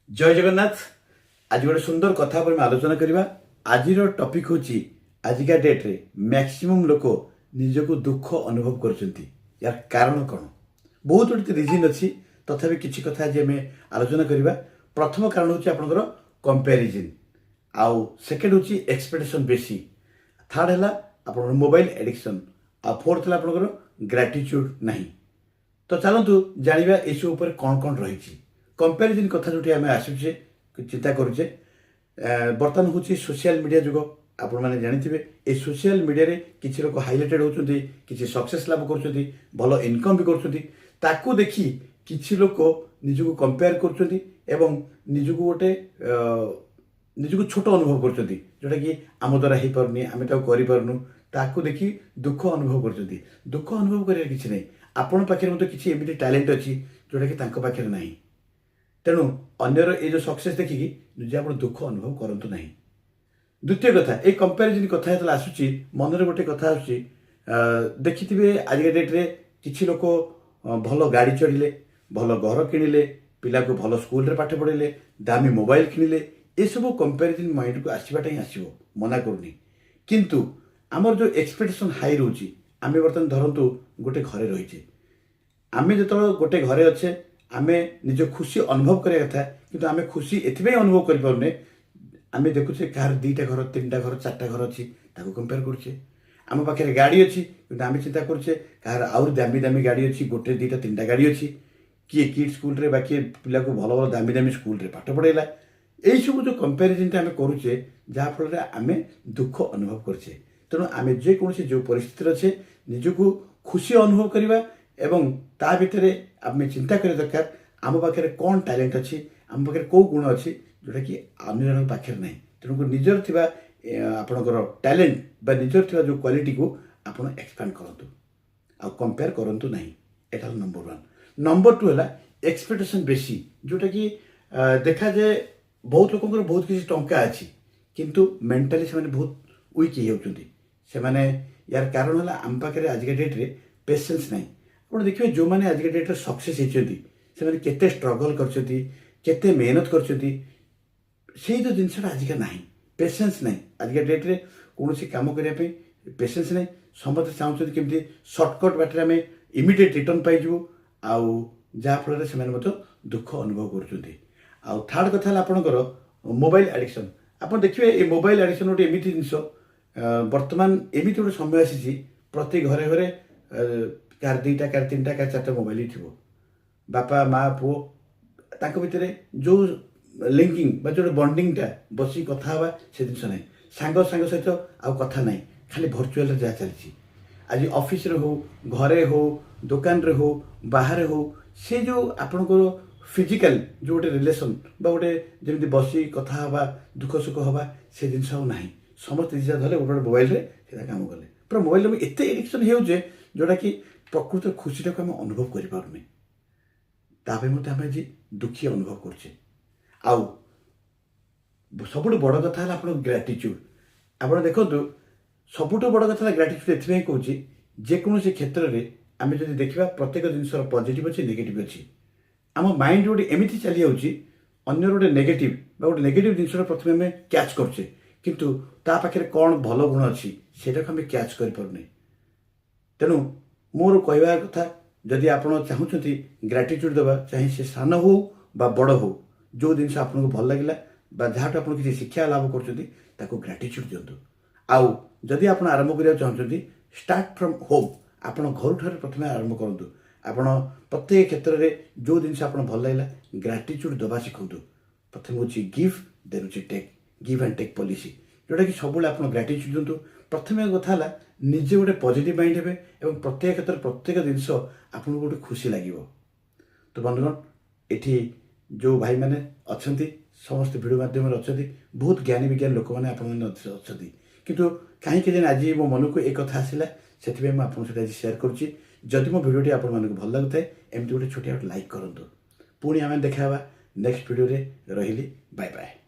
जय जगन्नाथ। आज गोटे सुंदर कथा पर आलोचना करवा। आज टॉपिक हूँ आजिका डेट रे मैक्सिमम लोक निजको दुख अनुभव कर यार कारण कौन। बहुत गुड रिजन अच्छी तथापि किसी कथा आज आम आलोचना करवा। प्रथम कारण हूँ आपंकर कंपेरिजन, आउ सेकेंड हूँ एक्सपेक्टेशन बेसी, थर्ड है आप मोबाइल एडिक्शन, आ फोर्थ है आपंकर ग्राटिट्यूड नहीं। तो चलतु जाना यू कौन कौन रही कंपेरिजन कथा जो आम आसुचे चिंता करुचे। बर्तमान हूँ सोशल मीडिया जुग। आपण मैंने जानते ये सोशल मीडिया रे किसी लोग हाइलाइटेड होती, किसी सक्सेस लाभ कर भल इनकम भी कर देखी किसी लोग निजको कंपेयर कर निजको गोटे निजको छोट अनुभव कर जोटा कि आम द्वारा हो पारनी, आम करूँ ताकू देखी दुख अनुभव कर। दुख अनुभव कर किसी नहीं, आपण पाखे किसी एमती टैलेंट अच्छी जोटा कि पाखे ना। तेणु अन्यर ये जो सक्सेस देखिकी निजे आप दुख अनुभव करूँ ना। द्वितीय कथा ये कंपेरिजन कथा जो आसूची मनरे गोटे कथा आसूची देखिथे आजिका डेट्रे किसी लोक भल गाड़ी चढ़िले, भल घर किणिले, पिला को भल स्कूल पाठ पढ़ेले, दामी मोबाइल किणिले, ये सब कंपेरिजन माइंड को आसवाटा ही आसो, मना करूनी। किंतु आमर जो एक्सपेक्टेशन हाई रोची, आम बर्तमान धरतु गोटे घरे रहीचे, आम जो गोटे घरे अच्छे आम निज खुशी अनुभव करा कथा, किंतु आम खुशी एथि अनुभव करें आम देखुचे कहार 2टा घर 3टा घर 4टा घर अच्छी कंपेयर करुचे। आम पाखे गाड़ी अच्छी कि आम चिंता करुचे कहार आउर दामी दामी गाड़ी अच्छी, 1 2 3टा गाड़ी अच्छी, किए किड स्कूल रे बाकी पिला को भल भल दामी दामी स्कूल रे पाठ पढ़ेला। यही सब जो कंपेरिजन आम करुचे जहाँफल आम दुख अनुभव करछे। तेणु आम जेकोसी जो परिस्थिति अच्छे निजको खुशी अनुभव करवा एवं ता भितर आम चिंता करिया दरकार आम पाखे कौन टैलेंट अच्छी, आम पाखे कौ गुण अच्छी जोटा कि अन्य पाखे ना। तेणुक निजर थिबा आपणकर टैलेंट बा निजर थिबा जो क्वालिटी को आपण एक्सपैंड करंतु आ कंपेयर करंतु नहीं। एटा नंबर 1। नंबर 2 है एक्सपेक्टेशन बेसी, जोटा कि देखा जाए बहुत लोक बहुत किसी टंका अच्छी किंतु मेंटली से बहुत वीक हो माने। यार कारण है आम पाखे आजिका डेट्रे पेसेंस नहीं। आप देखिए जो मैंने आजिका डेट्रे सक्सेस होती से केते स्ट्रगल करते मेहनत करते जो जिनसा आजिका ना पेसेंस नहीं। आजिका डेट्रे कौन काम करने पेसेंस नहीं। समस्त चाहते केमती सर्टकट बाटे आम इमिडिएट रिटर्न पाइबू आफल से दुख अनुभव कर। थर्ड कथा आपंकर मोबाइल एडिक्शन। आप देखिए ये मोबाइल एडिक्शन गोटे एमती जिनस बर्तमान एमती गोटे समय आसी प्रति घरे घरे कार 2टा कार 3टा कार 4टा मोबाइल ही थी। बापा माँ पुओ ताक भितर जो लिंकिंग बा जो बॉन्डिंगटा बसी कथा हवा से जिनस ना। सांग सहित आउ कथा ना, खाली भर्चुआल जहाँ चलती। आज ऑफिस रे हो, घरे हो, दुकान रे हो, बाहर हो, से जो आपणकर फिजिकल जो गोटे रिलेसन बा गोटे जमी बसी कथा हवा दुख सुख हवा से जिनस ना। समस्त जिस धरले गोटे मोबाइल रे काम कले पूरा मोबाइल में एत एडिक्शन हो जोटा कि प्रकृत खुशी को आम अनुभव करें आम आज दुखी अनुभव करछे। आउ सबुठ बड़ कथा है आप ग्राटिट्यूड। आप देखो सबुठ बड़ कथा ग्राटिट्यूड ये कौन जेकोसी क्षेत्र में आम जो देखा प्रत्येक जिनस पॉजिटिव अच्छी नेगेटिव अच्छी। आम माइंड गोटे एमती चली जाऊँगी अन्य गोटे नेगेटिव गोटे नेगेटिव जिनस प्रथम आम कैच करछे किंतु ता पाखे कौन भल गुण अच्छी से आम कैच करें। तेणु मोर कहवा कथा जदि आप चाहूँगी ग्राटिट्यूड देवा चाहे से सान हो बा बड़ हो, जो जिनस आपको भल लगे जहाँ आप किसी शिक्षा लाभ कर ग्राटिट्यूड दिंतु। आउ जदि आप आरंभ करने चाहते स्टार्ट फ्रॉम होम, आप घर ठार प्रथम आरंभ करूँ। आप प्रत्येक क्षेत्र में जो जिनस आप भल लगे ग्राटिट्यूड दबा शिखु। प्रथम हूँ गिव देन हूँ take, give and take policy जोटा कि सब आप ग्राटिट्यूड दिंतु। प्रथम कथा है निजे गोटे पॉजिटिव माइंड हे और प्रत्येक क्षेत्र प्रत्येक जिनस आपको गोटे खुशी लगे। तो बंधुगण ये जो भाई मैंने अच्छा समस्त भिडियो माध्यम अच्छा बहुत ज्ञानी विज्ञान लोक मैंने अच्छा किंतु कहीं आज मो मन को एक कथा आसला से मुझे आज सेयार करुँची। जदि मो भिडियोटी आप भल लगुए एमती गोटे छोटिया लाइक करूँ। पुणी आम देखा नेक्स्ट भिडियो रही। Bye bye.